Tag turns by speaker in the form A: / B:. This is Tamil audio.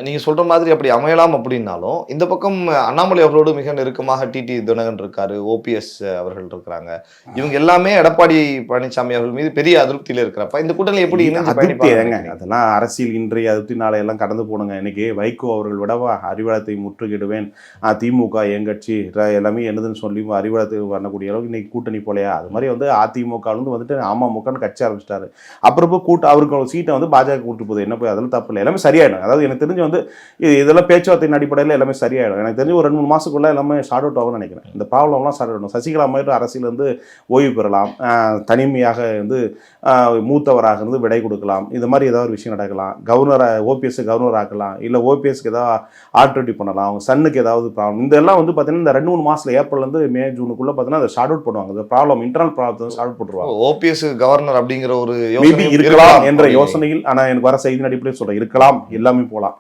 A: நீங்க சொல்ற மாதிரி அப்படி அமையலாம் அப்படின்னாலும், இந்த பக்கம் அண்ணாமலை அவர்களோடு மிக நெருக்கமாக டிடி தினகரன் இருக்காரு, ஓபிஎஸ் அவர்கள் இருக்கிறாங்க. இவங்க எல்லாமே எடப்பாடி பழனிசாமி அவர்கள் மீது பெரிய அதிருப்தியில இருக்கிறப்ப, இந்த கூட்டணி எப்படி இணைஞ்சு பயணிப்பாங்க?
B: அதெல்லாம் அரசியல் இன்றைய அதிருப்தி நாளை எல்லாம் கடந்து போனுங்க. இன்னைக்கு வைகோ அவர்கள் விடவா அறிவாலயத்தை முற்றுகிடுவேன், திமுக எங்கட்சி எல்லாமே என்னதுன்னு சொல்லி அறிவாலயத்தை பண்ணக்கூடிய அளவுக்கு இன்னைக்கு கூட்டணி போலையா? அது மாதிரி வந்து அதிமுக வந்துட்டு அமமுகன்னு கட்சி ஆரம்பிச்சிட்டாரு. அப்புறம் அவருக்கு சீட்டை வந்து பாஜக கூட்டு போகுது. என்ன போய் அதெல்லாம் தப்பு இல்லை, எல்லாமே சரியாயிடும். அதாவது எனக்கு தெரிஞ்சு வந்து இதெல்லாம் பேச்சுவார்த்தையின் அடிப்படையில் எல்லாமே சரியாயிடும். எனக்கு தெரிஞ்சு ஒரு 2-3 மாசத்துக்குள்ள எல்லாமே ஷார்ட் அவுட் ஆகும்னு நினைக்கிறேன். இந்த ப்ராப்ளம்லாம் ஷார்ட் அவுட் ஆகும். சசிகலா மாதிரி அரசியல் வந்து ஓய்வு பெறலாம், தனிமையாக வந்து மூத்தவராக இருந்து விடை கொடுக்கலாம், இந்த மாதிரி ஏதாவது ஒரு விஷயம் நடக்கலாம். ஓபிஎஸ் கவர்னர் ஆக்கலாம், இல்லை ஓபிஎஸ்க்கு ஏதாவது ஆல்டர்னேட்டிவ் பண்ணலாம், அவங்க சன்னுக்கு ஏதாவது ப்ராப்ளம். இதெல்லாம் வந்து பார்த்தீங்கன்னா இந்த 2-3 மாசத்துல ஏப்ரல்லேருந்து மே ஜூனுக்குள்ள பார்த்தீங்கன்னா அதை ஷார்ட் அவுட் பண்ணுவாங்க. இந்த ப்ராப்ளம் இன்டர்னல் ப்ராப்ளத்தை ஷார்ட் அவுட் பண்ணுவாங்க.
A: ஓபிஎஸ் கவர்னர் அப்படிங்கிற ஒரு
B: இருக்கலாம் என்ற யோசனையில், ஆனால் எனக்கு வர செய்தி அடிப்படையில் சொல்றேன், இருக்கலாம், எல்லாமே போகலாம்.